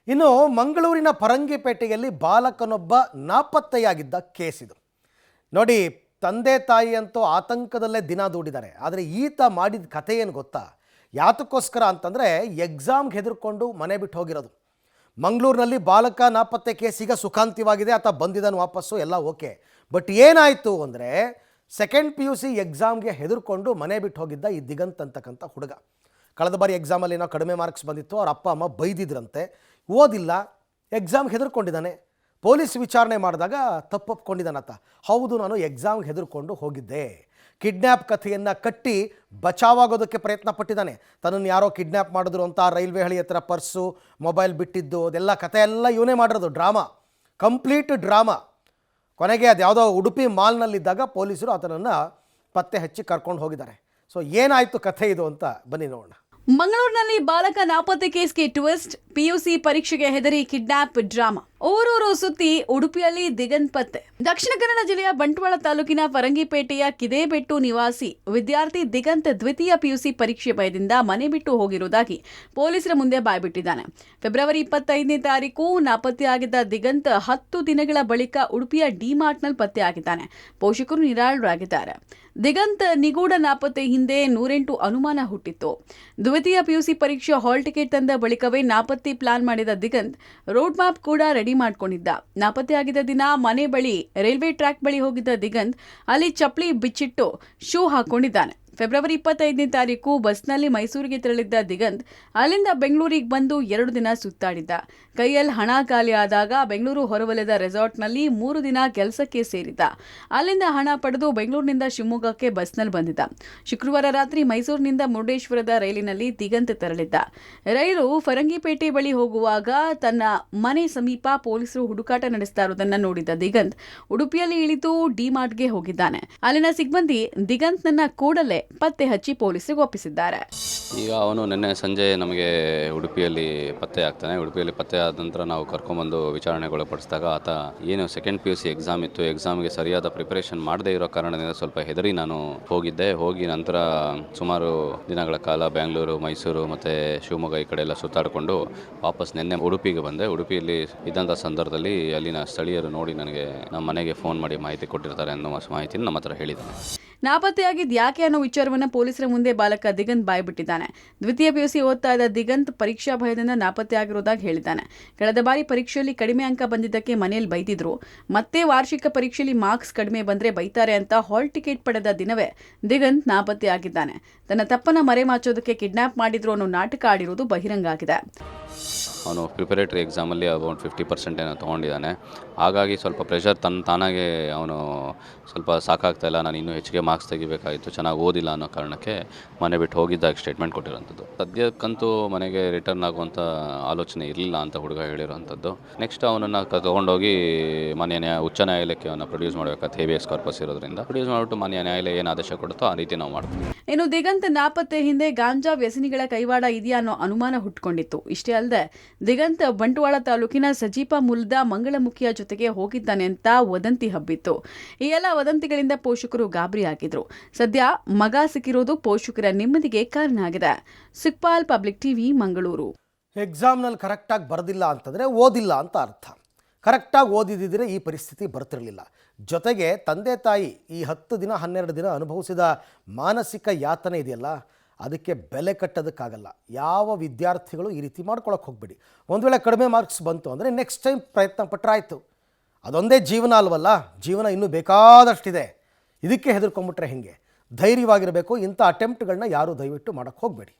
ಇನ್ನು ಮಂಗಳೂರಿನ ಪರಂಗಿಪೇಟೆಯಲ್ಲಿ ಬಾಲಕನೊಬ್ಬ ನಾಪತ್ತೆಯಾಗಿದ್ದ ಕೇಸ್ ಇದು. ನೋಡಿ, ತಂದೆ ತಾಯಿ ಅಂತೂ ಆತಂಕದಲ್ಲೇ ದಿನ ದೂಡಿದ್ದಾರೆ. ಆದರೆ ಈತ ಮಾಡಿದ ಕಥೆ ಏನು ಗೊತ್ತಾ? ಯಾತಕ್ಕೋಸ್ಕರ ಅಂತಂದರೆ ಎಕ್ಸಾಮ್ಗೆ ಹೆದರ್ಕೊಂಡು ಮನೆ ಬಿಟ್ಟು ಹೋಗಿರೋದು. ಮಂಗಳೂರಿನಲ್ಲಿ ಬಾಲಕ ನಾಪತ್ತೆ ಕೇಸ್ ಈಗ ಸುಖಾಂತ್ಯವಾಗಿದೆ. ಆತ ಬಂದಿದ್ದಾನೆ ವಾಪಸ್ಸು, ಎಲ್ಲ ಓಕೆ. ಬಟ್ ಏನಾಯಿತು ಅಂದರೆ ಸೆಕೆಂಡ್ PUC ಎಕ್ಸಾಮ್ಗೆ ಹೆದರ್ಕೊಂಡು ಮನೆ ಬಿಟ್ಟು ಹೋಗಿದ್ದ ಈ ದಿಗಂತ್ ಅಂತಕ್ಕಂಥ ಹುಡುಗ. ಕಳೆದ ಬಾರಿ ಎಕ್ಸಾಮಲ್ಲಿ ಏನೋ ಕಡಿಮೆ ಮಾರ್ಕ್ಸ್ ಬಂದಿತ್ತು. ಅವ್ರ ಅಪ್ಪ ಅಮ್ಮ ಬೈದಿದ್ರಂತೆ, ಓದಿಲ್ಲ, ಎಕ್ಸಾಮ್ಗೆ ಹೆದರ್ಕೊಂಡಿದ್ದಾನೆ. ಪೊಲೀಸ್ ವಿಚಾರಣೆ ಮಾಡಿದಾಗ ತಪ್ಪೊಪ್ಕೊಂಡಿದ್ದಾನತ್ತ. ಹೌದು, ನಾನು ಎಕ್ಸಾಮ್ಗೆ ಹೆದರ್ಕೊಂಡು ಹೋಗಿದ್ದೆ. ಕಿಡ್ನ್ಯಾಪ್ ಕಥೆಯನ್ನು ಕಟ್ಟಿ ಬಚಾವಾಗೋದಕ್ಕೆ ಪ್ರಯತ್ನ ಪಟ್ಟಿದ್ದಾನೆ. ತನ್ನನ್ನು ಯಾರೋ ಕಿಡ್ನ್ಯಾಪ್ ಮಾಡಿದ್ರು ಅಂತ ರೈಲ್ವೆ ಹಳಿ ಹತ್ರ ಪರ್ಸು, ಮೊಬೈಲ್ ಬಿಟ್ಟಿದ್ದು, ಅದೆಲ್ಲ ಕಥೆ ಎಲ್ಲ ಇವನೇ ಮಾಡಿರೋದು. Drama, complete drama. ಕೊನೆಗೆ ಅದು ಯಾವುದೋ ಉಡುಪಿ ಮಾಲ್ನಲ್ಲಿದ್ದಾಗ ಪೊಲೀಸರು ಆತನನ್ನು ಪತ್ತೆ ಹಚ್ಚಿ ಕರ್ಕೊಂಡು ಹೋಗಿದ್ದಾರೆ. ಸೊ ಏನಾಯಿತು ಕಥೆ ಇದು ಅಂತ ಬನ್ನಿ ನೋಡೋಣ. ಮಂಗಳೂರಿನಲ್ಲಿ ಬಾಲಕ ನಾಪತ್ತೆ ಕೇಸ್ಗೆ ಟ್ವಿಸ್ಟ್. PUC ಪರೀಕ್ಷೆಗೆ ಹೆದರಿ ಕಿಡ್ನಾಪ್ ಡ್ರಾಮಾ. ಊರೂರು ಸುತ್ತಿ ಉಡುಪಿಯಲ್ಲಿ ದಿಗಂತ್ ಪತ್ತೆ. ದಕ್ಷಿಣ ಕನ್ನಡ ಜಿಲ್ಲೆಯ ಬಂಟ್ವಾಳ ತಾಲೂಕಿನ ಪರಂಗಿಪೇಟೆಯ ಕಿದೇಬೆಟ್ಟು ನಿವಾಸಿ ವಿದ್ಯಾರ್ಥಿ ದಿಗಂತ್ ದ್ವಿತೀಯ PUC ಪರೀಕ್ಷೆ ಭಯದಿಂದ ಮನೆ ಬಿಟ್ಟು ಹೋಗಿರುವುದಾಗಿ ಪೊಲೀಸರ ಮುಂದೆ ಬಾಯ್ಬಿಟ್ಟಿದ್ದಾನೆ. ಫೆಬ್ರವರಿ 25ನೇ ತಾರೀಕು ನಾಪತ್ತೆಯಾಗಿದ್ದ ದಿಗಂತ್ 10 ದಿನಗಳ ಬಳಿಕ ಉಡುಪಿಯ ಡಿಮಾರ್ಟ್ನಲ್ಲಿ ಪತ್ತೆಯಾಗಿದ್ದಾನೆ. ಪೋಷಕರು ನಿರಾಳರಾಗಿದ್ದಾರೆ. ದಿಗಂತ್ ನಿಗೂಢ ನಾಪತ್ತೆ ಹಿಂದೆ 108 ಅನುಮಾನ ಹುಟ್ಟಿತ್ತು. ದ್ವಿತೀಯ PUC ಪರೀಕ್ಷೆ ಹಾಲ್ ಟಿಕೆಟ್ ತಂದ ಬಳಿಕವೇ ನಾಪತ್ತೆ ಪ್ಲಾನ್ ಮಾಡಿದ ದಿಗಂತ್ ರೋಡ್ ಮ್ಯಾಪ್ ಕೂಡ ರೆಡಿ ಮಾಡಿಕೊಂಡಿದ್ದ. ನಾಪತ್ತೆಯಾಗಿದ್ದ ದಿನ ಮನೆ ಬಳಿ ರೈಲ್ವೆ ಟ್ರ್ಯಾಕ್ ಬಳಿ ಹೋಗಿದ್ದ ದಿಗಂತ್ ಅಲ್ಲಿ ಚಪ್ಪಲಿ ಬಿಚ್ಚಿಟ್ಟು ಶೂ ಹಾಕೊಂಡಿದ್ದಾನೆ. ಫೆಬ್ರವರಿ 25ನೇ ತಾರೀಕು ಬಸ್ನಲ್ಲಿ ಮೈಸೂರಿಗೆ ತೆರಳಿದ್ದ ದಿಗಂತ್ ಅಲ್ಲಿಂದ ಬೆಂಗಳೂರಿಗೆ ಬಂದು 2 ದಿನ ಸುತ್ತಾಡಿದ್ದ. ಕೈಯಲ್ಲಿ ಹಣ ಖಾಲಿ ಆದಾಗ ಬೆಂಗಳೂರು ಹೊರವಲಯದ ರೆಸಾರ್ಟ್ನಲ್ಲಿ 3 ದಿನ ಕೆಲಸಕ್ಕೆ ಸೇರಿದ್ದ. ಅಲ್ಲಿಂದ ಹಣ ಪಡೆದು ಬೆಂಗಳೂರಿನಿಂದ ಶಿವಮೊಗ್ಗಕ್ಕೆ ಬಸ್ನಲ್ಲಿ ಬಂದಿದ್ದ. ಶುಕ್ರವಾರ ರಾತ್ರಿ ಮೈಸೂರಿನಿಂದ ಮುರುಡೇಶ್ವರದ ರೈಲಿನಲ್ಲಿ ದಿಗಂತ್ ತೆರಳಿದ್ದ. ರೈಲು ಫರಂಗಿಪೇಟೆ ಬಳಿ ಹೋಗುವಾಗ ತನ್ನ ಮನೆ ಸಮೀಪ ಪೊಲೀಸರು ಹುಡುಕಾಟ ನಡೆಸ್ತಾ ಇರೋದನ್ನ ನೋಡಿದ್ದ ದಿಗಂತ್ ಉಡುಪಿಯಲ್ಲಿ ಇಳಿದು ಡಿಮಾರ್ಟ್ಗೆ ಹೋಗಿದ್ದಾನೆ. ಅಲ್ಲಿನ ಸಿಬ್ಬಂದಿ ದಿಗಂತ್ನನ್ನ ಕೂಡಲೇ ಪತ್ತೆ ಹಚ್ಚಿ ಪೊಲೀಸರಿಗೆ ಒಪ್ಪಿಸಿದ್ದಾರೆ. ಈಗ ಅವನು ನಿನ್ನೆ ಸಂಜೆ ನಮಗೆ ಉಡುಪಿಯಲ್ಲಿ ಪತ್ತೆ ಆಗ್ತಾನೆ. ಉಡುಪಿಯಲ್ಲಿ ಪತ್ತೆ ಆದ ನಂತರ ನಾವು ಕರ್ಕೊಂಡ್ಬಂದು ವಿಚಾರಣೆಗೊಳಪಡಿಸಿದಾಗ ಆತ ಏನು ಸೆಕೆಂಡ್ PUC ಎಕ್ಸಾಮ್ ಇತ್ತು, ಎಕ್ಸಾಮ್ಗೆ ಸರಿಯಾದ ಪ್ರಿಪರೇಷನ್ ಮಾಡದೇ ಇರೋ ಕಾರಣದಿಂದ ಸ್ವಲ್ಪ ಹೆದರಿ ನಾನು ಹೋಗಿ ನಂತರ ಸುಮಾರು ದಿನಗಳ ಕಾಲ ಬೆಂಗಳೂರು, ಮೈಸೂರು ಮತ್ತು ಶಿವಮೊಗ್ಗ ಈ ಕಡೆ ಎಲ್ಲ ಸುತ್ತಾಡಿಕೊಂಡು ವಾಪಸ್ ನಿನ್ನೆ ಉಡುಪಿಗೆ ಬಂದೆ. ಉಡುಪಿಯಲ್ಲಿ ಇದ್ದಂಥ ಸಂದರ್ಭದಲ್ಲಿ ಅಲ್ಲಿನ ಸ್ಥಳೀಯರು ನೋಡಿ ನನಗೆ ನಮ್ಮ ಮನೆಗೆ ಫೋನ್ ಮಾಡಿ ಮಾಹಿತಿ ಕೊಟ್ಟಿರ್ತಾರೆ ಅನ್ನೋ ಮಾಹಿತಿನ ನಮ್ಮ ಹತ್ರ ಹೇಳಿದ್ದಾನೆ. ನಾಪತ್ತೆಯಾಗಿದ್ದು ಯಾಕೆ ಅನ್ನೋ ವಿಚಾರವನ್ನು ಪೊಲೀಸರ ಮುಂದೆ ಬಾಲಕ ದಿಗಂತ್ ಬಾಯ್ಬಿಟ್ಟಿದ್ದಾನೆ. ದ್ವಿತೀಯ PUC ಓದ್ತಾ ಇದ್ದ ದಿಗಂತ್ ಪರೀಕ್ಷಾ ಭಯದಿಂದ ನಾಪತ್ತೆಯಾಗಿರೋದಾಗಿ ಹೇಳಿದ್ದಾನೆ. ಕಳೆದ ಬಾರಿ ಪರೀಕ್ಷೆಯಲ್ಲಿ ಕಡಿಮೆ ಅಂಕ ಬಂದಿದ್ದಕ್ಕೆ ಮನೆಯಲ್ಲಿ ಬೈದಿದ್ರು. ಮತ್ತೆ ವಾರ್ಷಿಕ ಪರೀಕ್ಷೆಯಲ್ಲಿ ಮಾರ್ಕ್ಸ್ ಕಡಿಮೆ ಬಂದ್ರೆ ಬೈತಾರೆ ಅಂತ ಹಾಲ್ ಟಿಕೆಟ್ ಪಡೆದ ದಿನವೇ ದಿಗಂತ್ ನಾಪತ್ತೆಯಾಗಿದ್ದಾನೆ. ತನ್ನ ತಪ್ಪನ್ನ ಮರೆಮಾಚೋದಕ್ಕೆ ಕಿಡ್ನಾಪ್ ಮಾಡಿದ್ರು ಅನ್ನೋ ನಾಟಕ ಆಡಿರೋದು ಬಹಿರಂಗ ಆಗಿದೆ. ಅವನು ಪ್ರಿಪರೇಟರಿ ಎಕ್ಸಾಮಲ್ಲಿ ಅಬೌಟ್ 50% ಏನೋ ತೊಗೊಂಡಿದ್ದಾನೆ. ಹಾಗಾಗಿ ಸ್ವಲ್ಪ ಪ್ರೆಷರ್ ತಾನಾಗೆ ಅವನು ಸ್ವಲ್ಪ ಸಾಕಾಗ್ತಾಯಿಲ್ಲ, ನಾನು ಇನ್ನೂ ಹೆಚ್ಚಿಗೆ ಮಾರ್ಕ್ಸ್ ತೆಗಿಬೇಕಾಗಿತ್ತು, ಚೆನ್ನಾಗಿ ಓದಿಲ್ಲ ಅನ್ನೋ ಕಾರಣಕ್ಕೆ ಮನೆ ಬಿಟ್ಟು ಹೋಗಿದ್ದಾಗ ಸ್ಟೇಟ್ಮೆಂಟ್ ಕೊಟ್ಟಿರೋಂಥದ್ದು. ಸದ್ಯಕ್ಕಂತೂ ಮನೆಗೆ ರಿಟರ್ನ್ ಆಗುವಂಥ ಆಲೋಚನೆ ಇರಲಿಲ್ಲ ಅಂತ ಹುಡುಗ ಹೇಳಿರೋವಂಥದ್ದು. ನೆಕ್ಸ್ಟ್ ಅವನನ್ನು ತೊಗೊಂಡೋಗಿ ಉಚ್ಚ ನ್ಯಾಯಾಲಯಕ್ಕೆ ಅವನ್ನ ಪ್ರೊಡ್ಯೂಸ್ ಮಾಡಬೇಕಾದ ಹೇಬಿಯಸ್ ಕಾರ್ಪಸ್ ಇರೋದ್ರಿಂದ ಪ್ರೊಡ್ಯೂಸ್ ಮಾಡಿಬಿಟ್ಟು ಮಾನ್ಯ ನ್ಯಾಯಾಲಯ ಏನು ಆದೇಶ ಕೊಡುತ್ತೋ ಆ ರೀತಿ ನಾವು ಮಾಡ್ತೀವಿ. ಇನ್ನು ದಿಗಂತ್ ನಾಪತ್ತೆ ಹಿಂದೆ ಗಾಂಜಾ ವ್ಯಸನಿಗಳ ಕೈವಾಡ ಇದೆಯಾ ಅನ್ನೋ ಅನುಮಾನ ಹುಟ್ಟುಕೊಂಡಿತ್ತು. ಇಷ್ಟೇ ಅಲ್ಲದೆ ದಿಗಂತ್ ಬಂಟ್ವಾಳ ತಾಲೂಕಿನ ಸಜೀಪ ಮೂಲದ ಮಂಗಳಮುಖಿಯ ಜೊತೆಗೆ ಹೋಗಿದ್ದಾನೆ ಅಂತ ವದಂತಿ ಹಬ್ಬಿತ್ತು. ಈ ಎಲ್ಲ ವದಂತಿಗಳಿಂದ ಪೋಷಕರು ಗಾಬರಿಯಾಗಿದ್ರು. ಸದ್ಯ ಮಗ ಸಿಕ್ಕಿರೋದು ಪೋಷಕರ ನೆಮ್ಮದಿಗೆ ಕಾರಣ ಆಗಿದೆ. Sukpal, public TV, Mangaluru. ಎಕ್ಸಾಮ್ನಲ್ಲಿ ಕರೆಕ್ಟಾಗಿ ಬರೆದಿಲ್ಲ ಅಂತಂದರೆ ಓದಿಲ್ಲ ಅಂತ ಅರ್ಥ. ಕರೆಕ್ಟಾಗಿ ಓದಿದ್ದಿದ್ರೆ ಈ ಪರಿಸ್ಥಿತಿ ಬರ್ತಿರಲಿಲ್ಲ. ಜೊತೆಗೆ ತಂದೆ ತಾಯಿ ಈ 10 ದಿನ 12 ದಿನ ಅನುಭವಿಸಿದ ಮಾನಸಿಕ ಯಾತನೆ ಇದೆಯಲ್ಲ, ಅದಕ್ಕೆ ಬೆಲೆ ಕಟ್ಟೋದಕ್ಕಾಗಲ್ಲ. ಯಾವ ವಿದ್ಯಾರ್ಥಿಗಳು ಈ ರೀತಿ ಮಾಡ್ಕೊಳಕ್ಕೆ ಹೋಗ್ಬೇಡಿ. ಒಂದು ವೇಳೆ ಕಡಿಮೆ ಮಾರ್ಕ್ಸ್ ಬಂತು ಅಂದರೆ ನೆಕ್ಸ್ಟ್ ಟೈಮ್ ಪ್ರಯತ್ನ ಪಟ್ಟರಾಯಿತು. ಅದೊಂದೇ ಜೀವನ ಅಲ್ವಲ್ಲ, ಜೀವನ ಇನ್ನೂ ಬೇಕಾದಷ್ಟಿದೆ. ಇದಕ್ಕೆ ಹೆದರ್ಕೊಂಬಿಟ್ರೆ ಹೇಗೆ? ಧೈರ್ಯವಾಗಿರಬೇಕು. ಇಂಥ ಅಟೆಂಪ್ಟ್ಗಳನ್ನ ಯಾರೂ ದಯವಿಟ್ಟು ಮಾಡೋಕ್ಕೆ ಹೋಗಬೇಡಿ.